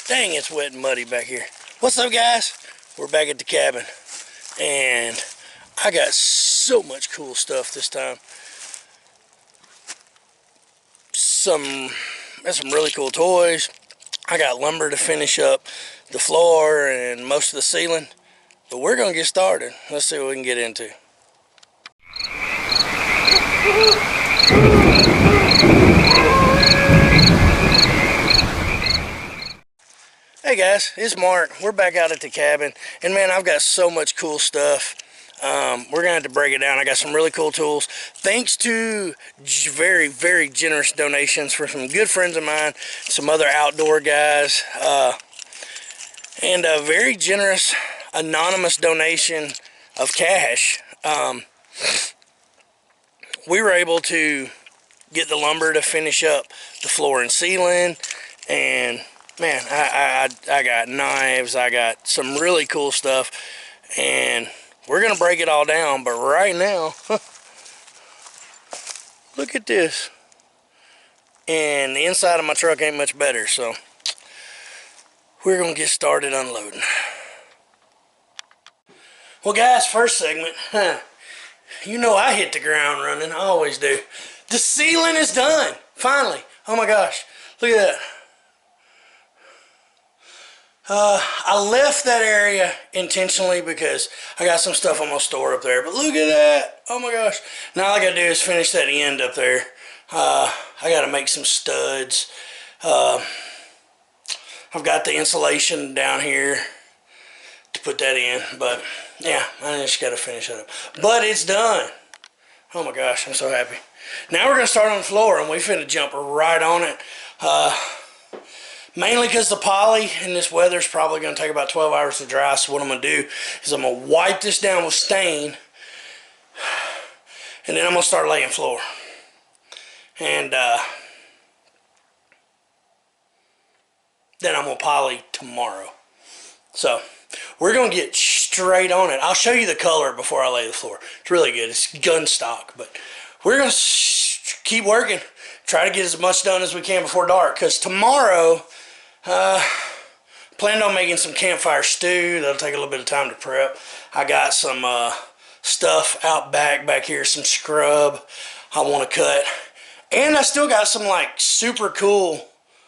Dang, it's wet and muddy back here. What's up, guys? We're back at the cabin, and I got so much cool stuff this time. There's some really cool toys. I got lumber to finish up the floor and most of the ceiling, but we're gonna get started. Let's see what we can get into. Hey guys, it's Mark. We're back out at the cabin, and man, I've got so much cool stuff. We're gonna have to break it down. I got some really cool tools. Thanks to very, very generous donations from some good friends of mine, some other outdoor guys, and a very generous anonymous donation of cash. We were able to get the lumber to finish up the floor and ceiling, and man, I got knives. I got some really cool stuff, and we're gonna break it all down. But right now, look at this. And the inside of my truck ain't much better, so we're gonna get started unloading. Well, guys, first segment. You know I hit the ground running. I always do. The ceiling is done. Finally. Oh my gosh. Look at that. I left that area intentionally because I got some stuff I'm going to store up there. But look at that. Oh my gosh. Now all I got to do is finish that end up there. I got to make some studs. I've got the insulation down here to put that in. But yeah, I just got to finish that up. But it's done. Oh my gosh, I'm so happy. Now we're going to start on the floor, and we finna jump right on it. Mainly because the poly in this weather is probably going to take about 12 hours to dry. So what I'm going to do is I'm going to wipe this down with stain, and then I'm going to start laying floor. And then I'm going to poly tomorrow. So we're going to get straight on it. I'll show you the color before I lay the floor. It's really good. It's gun stock. But we're going to keep working. Try to get as much done as we can before dark. Because tomorrow, planned on making some campfire stew. That'll take a little bit of time to prep. I got some stuff out back here. Some scrub I want to cut. And I still got some like super cool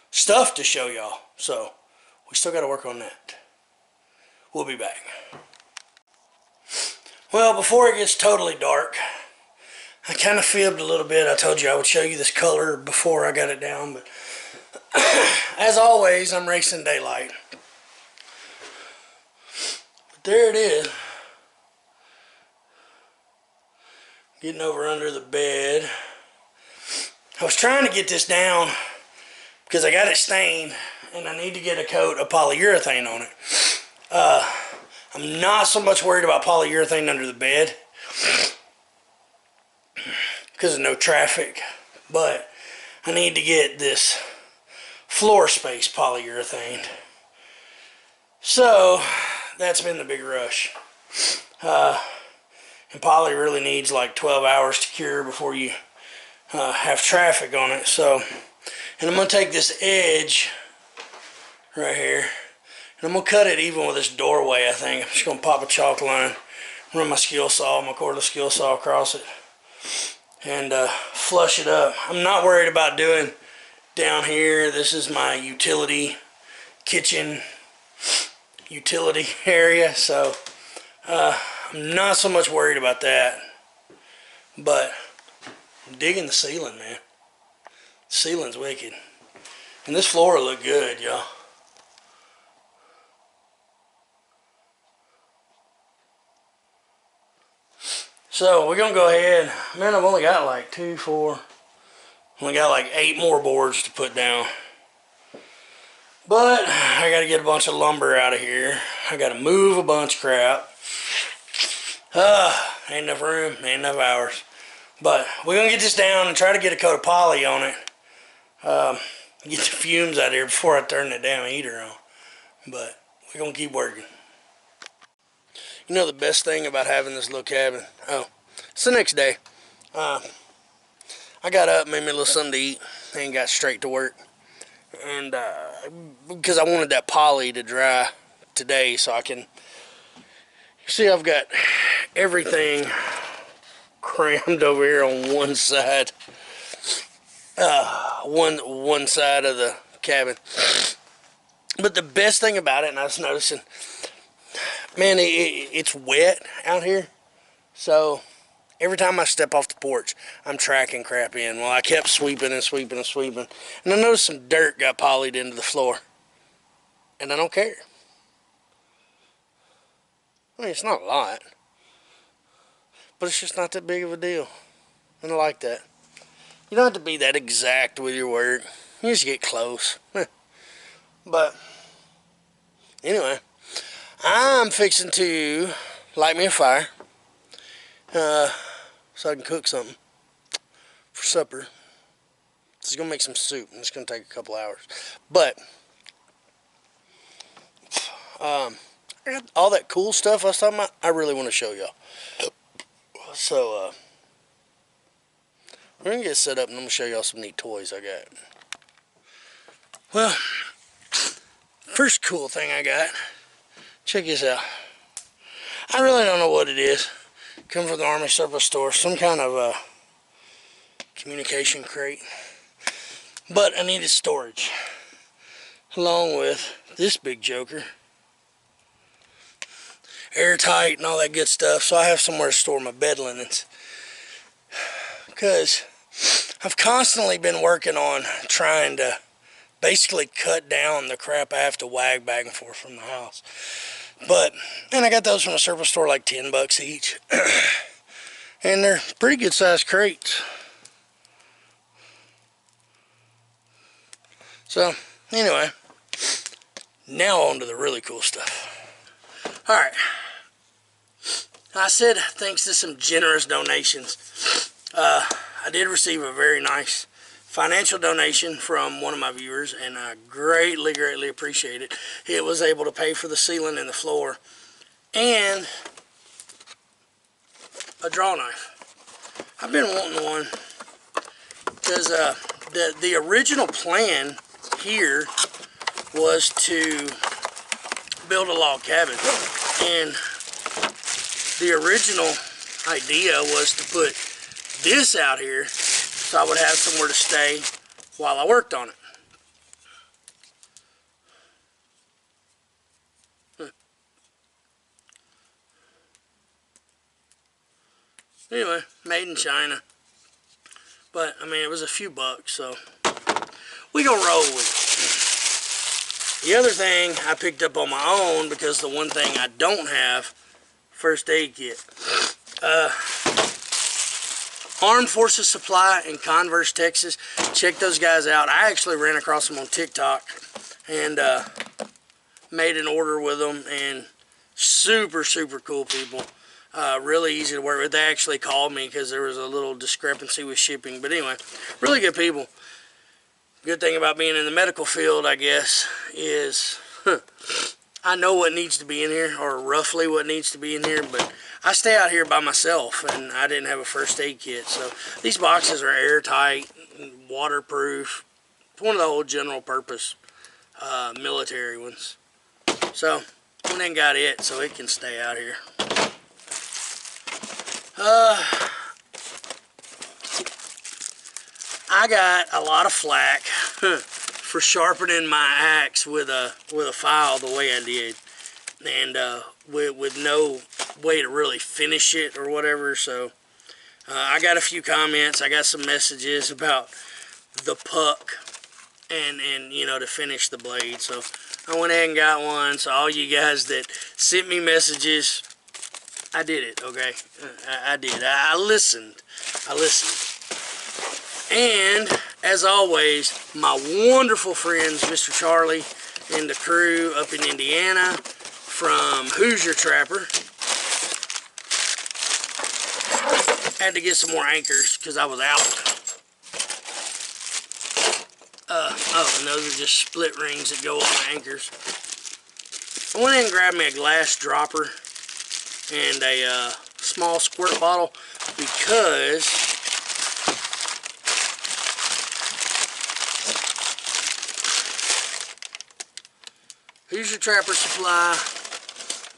stuff to show y'all. So we still got to work on that. We'll be back. Well, before it gets totally dark, I kind of fibbed a little bit. I told you I would show you this color before I got it down, but as always, I'm racing daylight. But there it is. Getting over under the bed. I was trying to get this down because I got it stained, and I need to get a coat of polyurethane on it. I'm not so much worried about polyurethane under the bed because of no traffic, but I need to get this floor space polyurethane. So that's been the big rush. And poly really needs like 12 hours to cure before you have traffic on it. So, and I'm going to take this edge right here, and I'm going to cut it even with this doorway, I think. I'm just going to pop a chalk line, run my skill saw, my cordless skill saw across it, and flush it up. I'm not worried about doing down here. This is my utility kitchen utility area, so I'm not so much worried about that. But I'm digging the ceiling, man. The ceiling's wicked. And this floor will look good, y'all. So we're gonna go ahead. Man, I've only got like 2, 4. Only got like 8 more boards to put down. But I gotta get a bunch of lumber out of here. I gotta move a bunch of crap. Ain't enough room, ain't enough hours. But we're gonna get this down and try to get a coat of poly on it. Get the fumes out of here before I turn the damn heater on. But we're gonna keep working. You know the best thing about having this little cabin? Oh, it's the next day. I got up, made me a little something to eat, and got straight to work. and because I wanted that poly to dry today, so I can see I've got everything crammed over here on one side, one side of the cabin. But the best thing about it, and I was noticing, man, it's wet out here, so every time I step off the porch, I'm tracking crap in. Well, I kept sweeping and sweeping and sweeping, and I noticed some dirt got polyed into the floor, and I don't care. I mean, it's not a lot, but it's just not that big of a deal, and I like that. You don't have to be that exact with your work. You just get close. But anyway, I'm fixing to light me a fire so I can cook something for supper. This is going to make some soup, and it's going to take a couple hours. But I got all that cool stuff I was talking about. I really want to show y'all. So we're going to get set up, and I'm going to show y'all some neat toys I got. Well, first cool thing I got, check this out. I really don't know what it is. Comes from the Army Surplus Store, some kind of communication crate. But I needed storage, along with this big joker. Airtight and all that good stuff, so I have somewhere to store my bed linens. Because I've constantly been working on trying to basically cut down the crap I have to wag back and forth from the house. And I got those from a surplus store, like $10 each. And they're pretty good sized crates. So, anyway, now on to the really cool stuff. Alright. I said thanks to some generous donations, I did receive a very nice financial donation from one of my viewers, and I greatly, greatly appreciate it. It was able to pay for the ceiling and the floor, and a draw knife. I've been wanting one, because the original plan here was to build a log cabin, and the original idea was to put this out here so I would have somewhere to stay while I worked on it. Anyway, made in China. But, I mean, it was a few bucks, so we gonna roll with it. The other thing I picked up on my own, because the one thing I don't have, first aid kit. Armed Forces Supply in Converse, Texas. Check those guys out. I actually ran across them on TikTok and made an order with them, and super, super cool people. Really easy to work with. They actually called me because there was a little discrepancy with shipping. But anyway, really good people. Good thing about being in the medical field, I guess, is I know what needs to be in here, or roughly what needs to be in here, but I stay out here by myself, and I didn't have a first aid kit. So these boxes are airtight, waterproof. It's one of the old general purpose military ones. So I went and got it so it can stay out here. I got a lot of flack for sharpening my axe with a file the way I did, and with no way to really finish it or whatever. So I got a few comments. I got some messages about the puck and you know, to finish the blade. So I went ahead and got one. So all you guys that sent me messages, I did it. Okay, I did. I listened. And as always, my wonderful friends, Mr. Charlie and the crew up in Indiana from Hoosier Trapper. Had to get some more anchors because I was out. Oh, and those are just split rings that go on anchors. I went in and grabbed me a glass dropper and a small squirt bottle because Hoosier Trapper Supply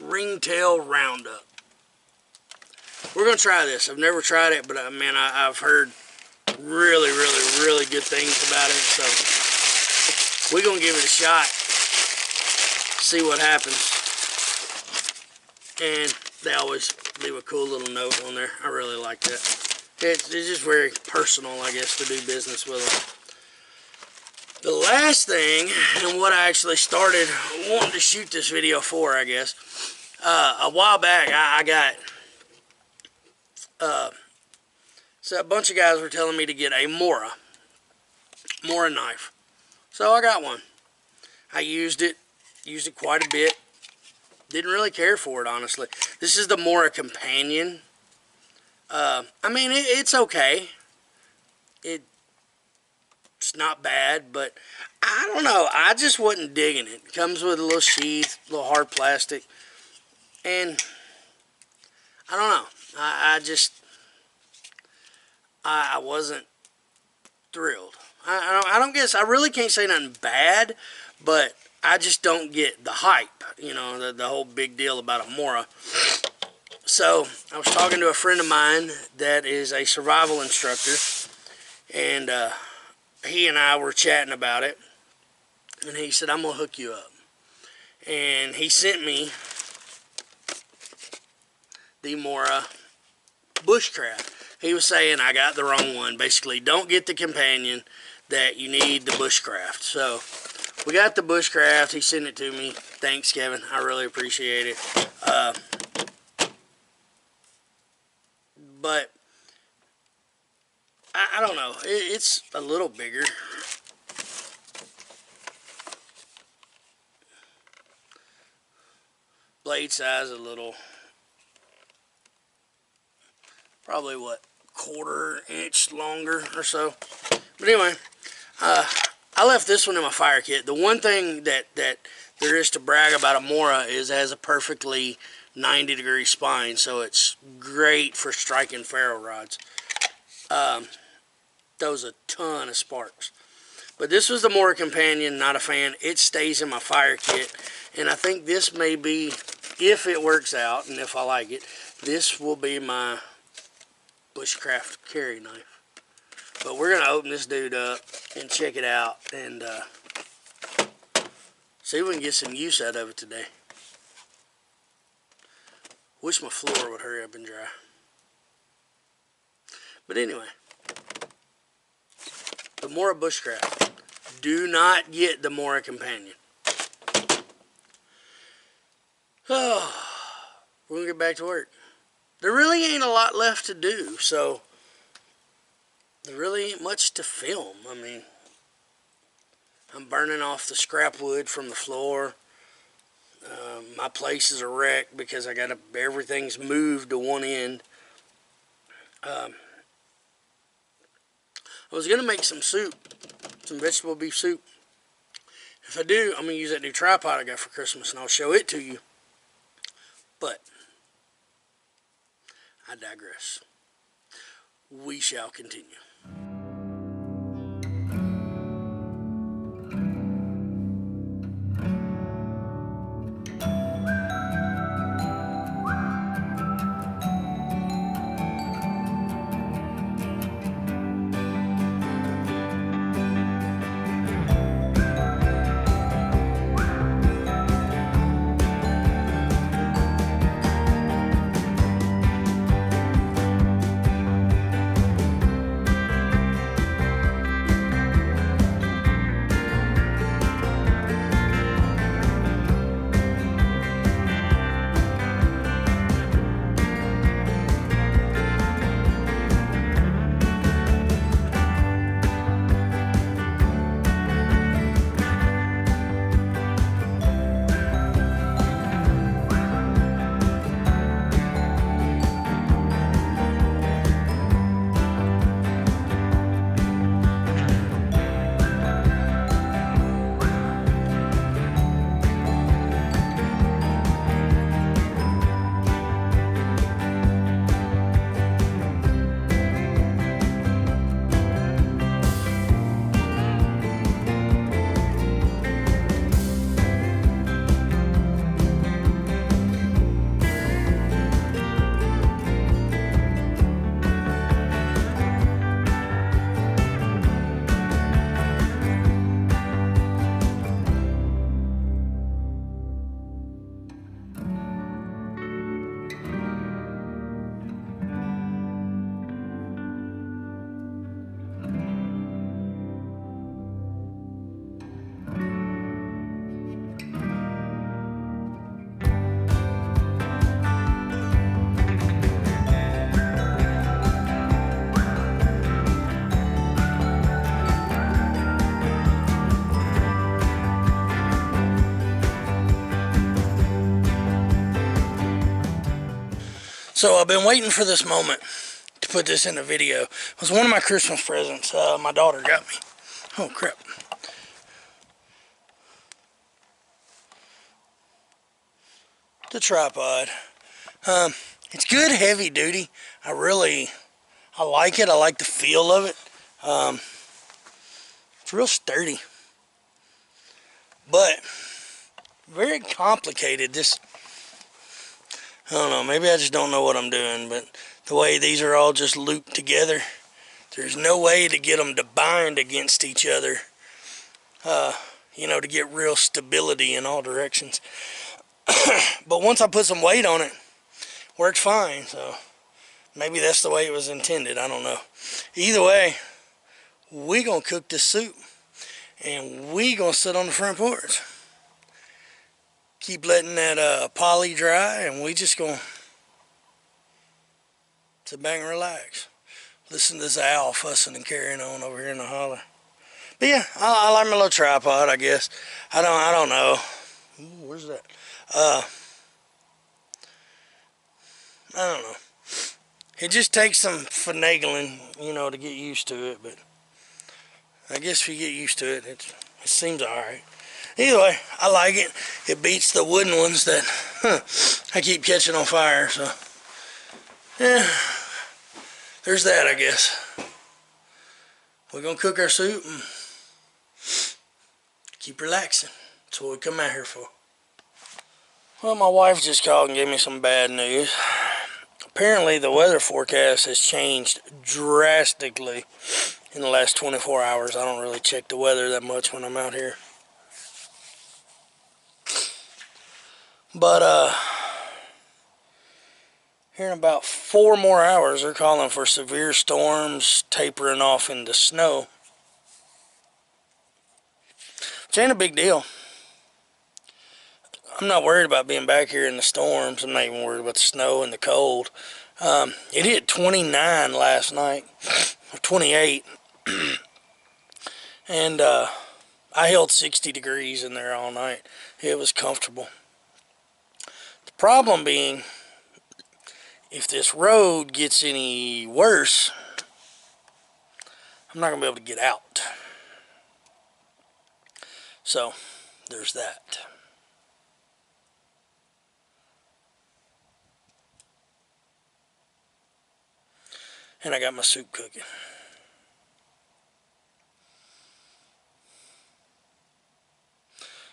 Ringtail Roundup. We're going to try this. I've never tried it, but man, I've heard really, really, really good things about it. So we're going to give it a shot, see what happens. And they always leave a cool little note on there. I really like that. It's just very personal, I guess, to do business with them. The last thing, and what I actually started wanting to shoot this video for, I guess, a while back, I got, so a bunch of guys were telling me to get a Mora knife. So I got one. I used it quite a bit. Didn't really care for it, honestly. This is the Mora Companion. I mean, it's okay. It's not bad, but I don't know. I just wasn't digging it. It comes with a little sheath, a little hard plastic, and I don't know. I wasn't thrilled. I don't guess. I really can't say nothing bad, but I just don't get the hype, you know, the whole big deal about a Mora. So I was talking to a friend of mine that is a survival instructor, and he and I were chatting about it, and he said, I'm going to hook you up. And he sent me the Mora Bushcraft. He was saying I got the wrong one. Basically, don't get the Companion, that you need the Bushcraft. So we got the Bushcraft. He sent it to me. Thanks, Kevin. I really appreciate it. But I don't know. It's a little bigger. Blade size a little. Probably what, 1/4 inch longer or so. But anyway, I left this one in my fire kit. The one thing that there is to brag about a Mora is it has a perfectly 90-degree spine, so it's great for striking ferro rods. Throws a ton of sparks. But this was the Mora Companion, not a fan. It stays in my fire kit, and I think this may be, if it works out and if I like it, this will be my Bushcraft carry knife. But we're going to open this dude up and check it out and see if we can get some use out of it today. Wish my floor would hurry up and dry. But anyway, the Mora Bushcraft. Do not get the Mora Companion. Oh, we're going to get back to work. There really ain't a lot left to do, so there really ain't much to film. I mean, I'm burning off the scrap wood from the floor. My place is a wreck because everything's moved to one end. I was going to make some soup, some vegetable beef soup. If I do, I'm going to use that new tripod I got for Christmas, and I'll show it to you. But I digress. We shall continue. So I've been waiting for this moment to put this in a video. It was one of my Christmas presents my daughter got me. Oh crap. The tripod. It's good heavy duty. I like it. I like the feel of it. It's real sturdy. But very complicated. I don't know, maybe I just don't know what I'm doing, but the way these are all just looped together, there's no way to get them to bind against each other, you know, to get real stability in all directions. But once I put some weight on it, it worked fine, so maybe that's the way it was intended, I don't know. Either way, we gonna cook this soup, and we gonna sit on the front porch. Keep letting that poly dry, and we just gonna sit back and relax. Listen to this owl fussing and carrying on over here in the holler. But yeah, I like my little tripod, I guess. I don't know. Ooh, where's that? I don't know. It just takes some finagling, you know, to get used to it. But I guess if you get used to it, it seems alright. Either way, I like it. It beats the wooden ones that I keep catching on fire. So, yeah, there's that, I guess. We're going to cook our soup and keep relaxing. That's what we come out here for. Well, my wife just called and gave me some bad news. Apparently, the weather forecast has changed drastically in the last 24 hours. I don't really check the weather that much when I'm out here. But, here in about 4 more hours, they're calling for severe storms tapering off into snow. Which ain't a big deal. I'm not worried about being back here in the storms. I'm not even worried about the snow and the cold. It hit 29 last night, or 28. And I held 60 degrees in there all night. It was comfortable. The problem being, if this road gets any worse, I'm not going to be able to get out. So, there's that. And I got my soup cooking.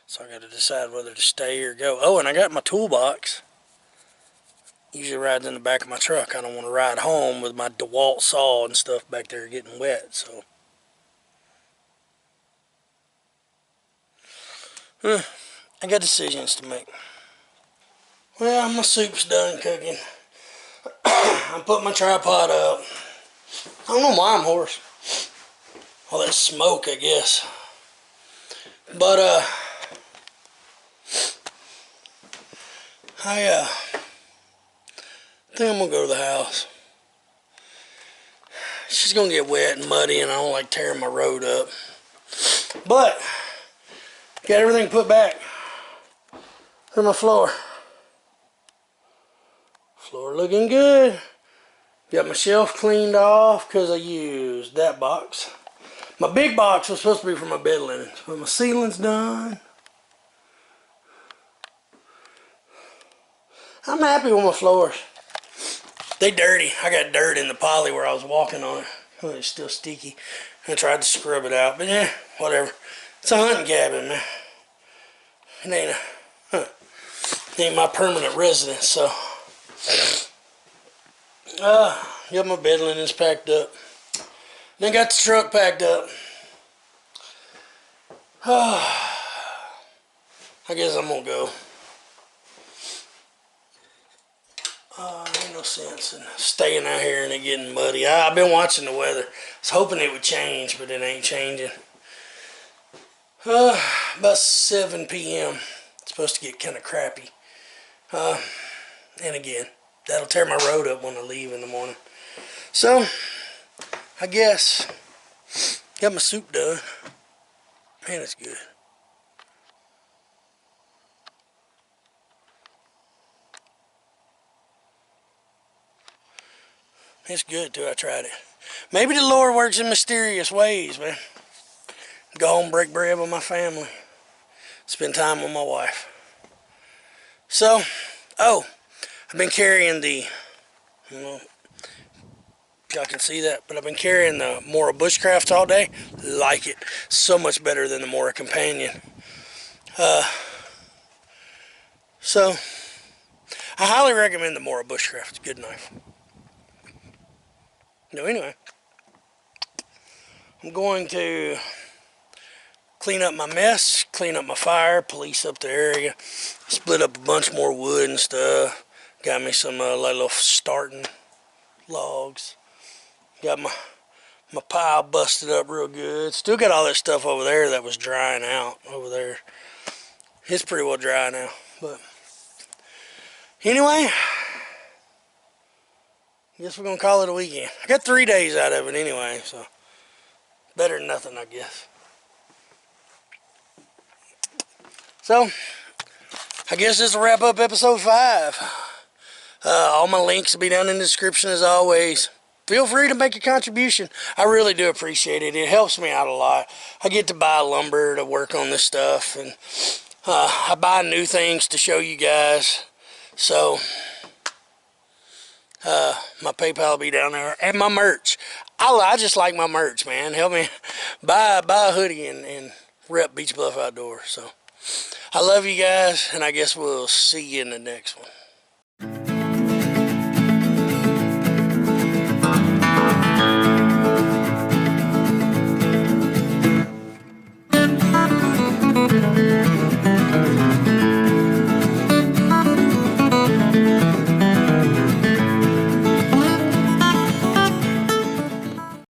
So I got to decide whether to stay or go. Oh, and I got my toolbox. Usually rides in the back of my truck. I don't want to ride home with my DeWalt saw and stuff back there getting wet. So, I got decisions to make. Well, my soup's done cooking. I put my tripod up. I don't know why I'm hoarse. All that smoke, I guess. But, I think I'm gonna go to the house. She's gonna get wet and muddy, and I don't like tearing my road up. But, got everything put back to my floor. Floor looking good. Got my shelf cleaned off because I used that box. My big box was supposed to be for my bed linens, but my ceiling's done. I'm happy with my floors. They dirty. I got dirt in the poly where I was walking on it. Oh, it's still sticky. I tried to scrub it out, but yeah, whatever. It's a hunting cabin, man. It ain't my permanent residence, so. Got my bed linens packed up. Then got the truck packed up. I guess I'm gonna go. Ain't no sense in staying out here and it getting muddy. I've been watching the weather. I was hoping it would change, but it ain't changing. About 7 p.m. It's supposed to get kind of crappy. And again, that'll tear my road up when I leave in the morning. So, I guess, got my soup done. Man, it's good. It's good too. I tried it. Maybe the Lord works in mysterious ways, man. Go home, break bread with my family. Spend time with my wife. So, oh, I've been carrying the, I don't know if y'all can see that, but I've been carrying the Mora Bushcraft all day. Like it. So much better than the Mora Companion. So, I highly recommend the Mora Bushcraft. It's a good knife. No, anyway, I'm going to clean up my mess, clean up my fire, police up the area, split up a bunch more wood and stuff. Got me some little starting logs. Got my pile busted up real good. Still got all that stuff over there that was drying out over there. It's pretty well dry now, but anyway, I guess we're gonna call it a weekend. I got 3 days out of it anyway, so better than nothing, I guess. So, I guess this will wrap up episode 5. All my links will be down in the description as always. Feel free to make a contribution. I really do appreciate it. It helps me out a lot. I get to buy lumber to work on this stuff, and I buy new things to show you guys. So, my PayPal will be down there, and my merch. I just like my merch, man. Help me buy a hoodie and rep Beach Bluff Outdoors. So, I love you guys, and I guess we'll see you in the next one.